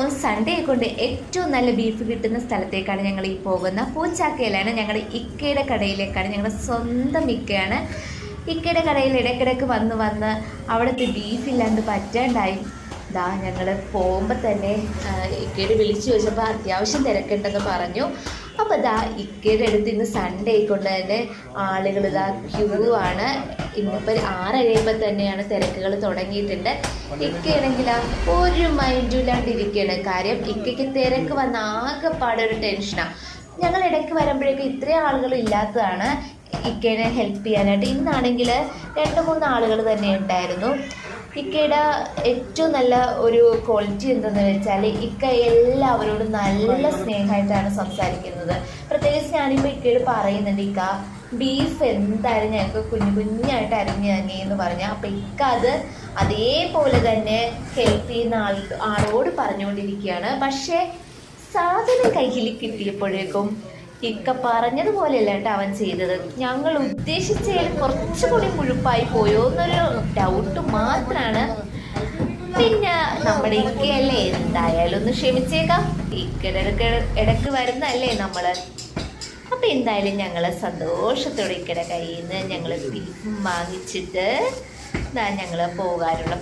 ദിവസവും സൺഡേ കൊണ്ട് ഏറ്റവും നല്ല ബീഫ് കിട്ടുന്ന സ്ഥലത്തേക്കാണ് ഞങ്ങൾ ഈ പോകുന്നത്. പൂച്ചാക്കയിലാണ്. ഞങ്ങളുടെ ഇക്കയുടെ കടയിലേക്കാണ്. ഞങ്ങളുടെ സ്വന്തം ഇക്കയാണ്. ഇക്കയുടെ കടയിൽ ഇടയ്ക്കിടയ്ക്ക് വന്ന് അവിടുത്തെ ബീഫില്ലാണ്ട് പറ്റാണ്ടായി. ഞങ്ങൾ പോകുമ്പോൾ തന്നെ ഇക്കയുടെ വിളിച്ചു ചോദിച്ചപ്പോൾ അത്യാവശ്യം തിരക്കുണ്ടെന്ന് പറഞ്ഞു. അപ്പോൾ ഇക്കയുടെ അടുത്ത് ഇന്ന് സൺഡേ കൊണ്ട് തന്നെ ആളുകൾ ക്യൂ ആണ്. ഇന്നിപ്പോൾ 6:30 തന്നെയാണ് തിരക്കുകൾ തുടങ്ങിയിട്ടുണ്ട്. ഇക്കയാണെങ്കിൽ ഒരു മൈൻഡും ഇല്ലാണ്ടിരിക്കുകയാണ്. കാര്യം ഇക്കയ്ക്ക് തിരക്ക് വന്ന ആകെപ്പാടൊരു ടെൻഷനാണ്. ഞങ്ങൾ ഇടയ്ക്ക് വരുമ്പോഴേക്കും ഇത്രയും ആളുകൾ ഇല്ലാത്തതാണ് ഇക്കേനെ ഹെൽപ്പ് ചെയ്യാനായിട്ട്. ഇന്നാണെങ്കിൽ 2-3 ആളുകൾ തന്നെ ഉണ്ടായിരുന്നു. ഇക്കയുടെ ഏറ്റവും നല്ല ഒരു ക്വാളിറ്റി എന്തെന്ന് വെച്ചാൽ ഇക്ക എല്ലാവരോടും നല്ല സ്നേഹമായിട്ടാണ് സംസാരിക്കുന്നത്. പ്രത്യേകിച്ച് ഞാനിപ്പോൾ ഇക്കയോട് പറയുന്നുണ്ട്, ഇക്ക ബീഫ് എന്തായാലും ഞങ്ങൾക്ക് കുഞ്ഞായിട്ട് അരിഞ്ഞ് തന്നെയെന്ന് പറഞ്ഞാൽ, അപ്പം ഇക്ക അത് അതേപോലെ തന്നെ ഹെൽപ്പ് ചെയ്യുന്ന ആളോട് പറഞ്ഞുകൊണ്ടിരിക്കുകയാണ്. പക്ഷേ സാധനം കയ്യിൽ കിട്ടിയപ്പോഴേക്കും ഇക്ക പറഞ്ഞതുപോലെയല്ല കേട്ടോ അവൻ ചെയ്തത്. ഞങ്ങൾ ഉദ്ദേശിച്ചതിൽ കുറച്ചുകൂടി മുഴുപ്പായി പോയോ എന്നൊരു ഡൗട്ട് മാത്രമാണ്. പിന്നെ നമ്മുടെ ഇക്കയല്ലേ, എന്തായാലും ഒന്ന് ക്ഷമിച്ചേക്കാം. ഇടയ്ക്ക് വരുന്നല്ലേ നമ്മൾ. അപ്പം എന്തായാലും ഞങ്ങൾ സന്തോഷത്തോടെ ഇക്കയുടെ കയ്യിൽ നിന്ന് ഞങ്ങൾ ബീഫും വാങ്ങിച്ചിട്ട് ഞങ്ങൾ പോകാനുള്ള